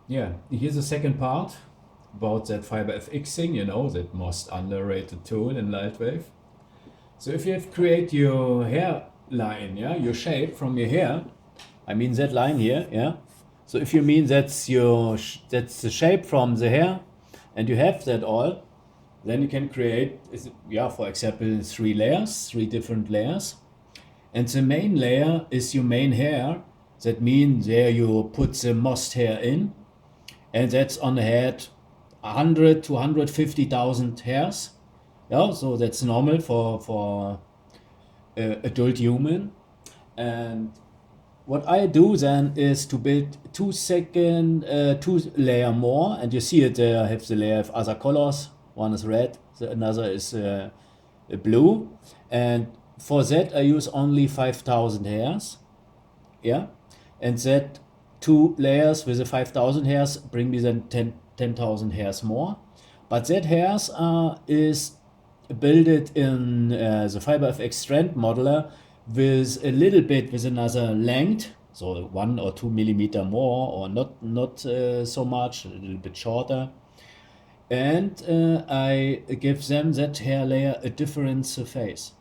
Yeah, here's the second part about that fiber FX thing, you know, that most underrated tool in LightWave. So if you have create your hairline, yeah, your shape from your hair, I mean that line here, yeah. So if you mean that's that's the shape from the hair, and you have that all, then you can create, yeah, for example, three different layers. And the main layer is your main hair. That means there you put the most hair in, and that's on the head 100 to 150,000 hairs. Yeah, so that's normal for adult human. And what I do then is to build two layer more, and you see it there. I have the layer of other colors. One is red, another is blue, and for that I use only 5,000 hairs. Yeah, and that two layers with the 5,000 hairs bring me then 10,000 hairs more. But that hairs is built in the FiberFX strand modeler with a little bit with another length, so 1 or 2 millimeter more, or not so much, a little bit shorter. And I give them that hair layer a different surface.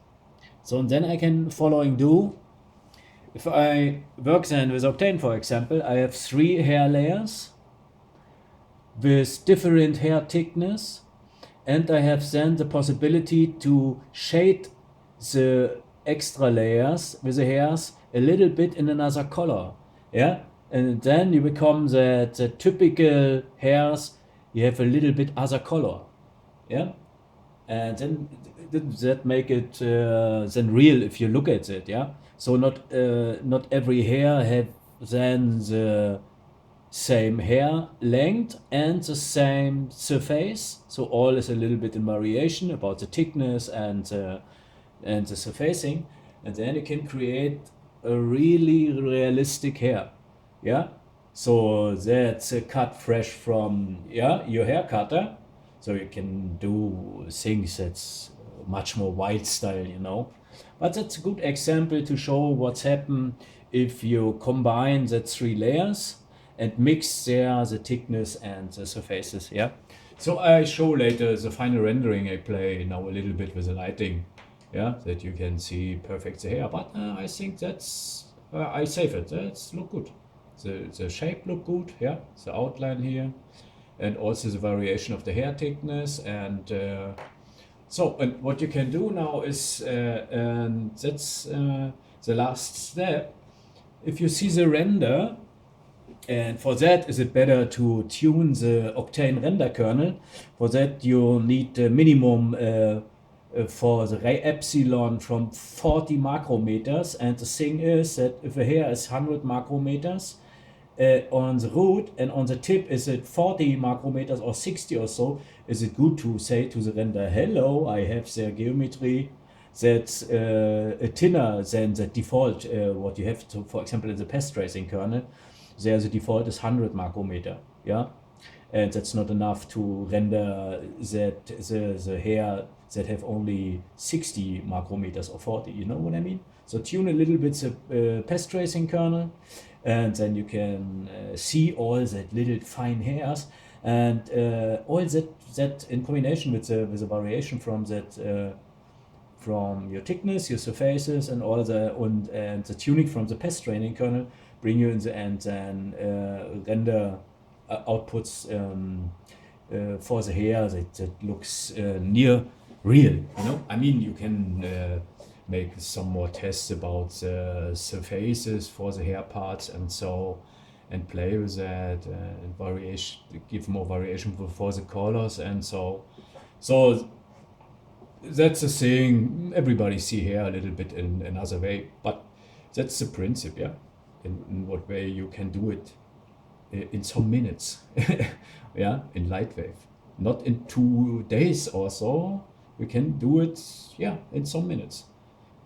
So then I can following do. If I work then with Octane, for example, I have 3 hair layers with different hair thickness, and I have then the possibility to shade the extra layers with the hairs a little bit in another color. Yeah, and then you become the typical hairs, you have a little bit other color. Yeah, and then that make it then real if you look at it. Yeah, so not every hair have then the same hair length and the same surface, so all is a little bit in variation about the thickness and the surfacing, and then you can create a really realistic hair. Yeah, so that's a cut fresh from, yeah, your hair cutter, so you can do things that's much more wild style, you know. But that's a good example to show what's happened if you combine the 3 layers and mix there the thickness and the surfaces. Yeah, so I show later the final rendering. I play now a little bit with the lighting, yeah, that you can see perfect the hair. But I think that's I save it. That's look good. The shape look good. Yeah, the outline here, and also the variation of the hair thickness. And so, and what you can do now is, and that's the last step. If you see the render, and for that, is it better to tune the Octane render kernel? For that, you need a minimum for the ray epsilon from 40 macrometers. And the thing is that if a hair is 100 macrometers on the root, and on the tip is it 40 macrometers or 60 or so, is it good to say to the render, hello, I have the geometry that's thinner than the default, what you have to, for example, in the pest tracing kernel. There the default is 100 macrometer, yeah, and that's not enough to render that the hair that have only 60 macrometers or 40, you know what I mean? So tune a little bit the pest tracing kernel, and then you can see all that little fine hairs, and all that in combination with the variation from that from your thickness, your surfaces, and all and the tuning from the pest training kernel bring you in the end then render outputs for the hair that looks near real. You know, I mean, you can make some more tests about the surfaces for the hair parts and so, and play with that and variation, give more variation for the colors and so. So that's the thing. Everybody see hair a little bit in another way, but that's the principle, yeah. In what way you can do it in some minutes, yeah, in LightWave, not in 2 days or so. You can do it, yeah, in some minutes,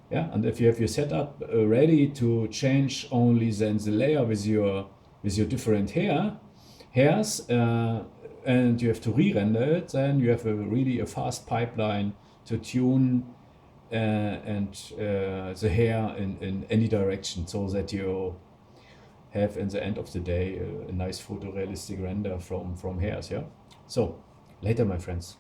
yeah. And if you have your setup ready to change only then the layer with your different hairs, and you have to re-render it, then you have really a fast pipeline to tune and the hair in any direction, so that you have in the end of the day a nice photorealistic render from hairs. Yeah. So later, my friends.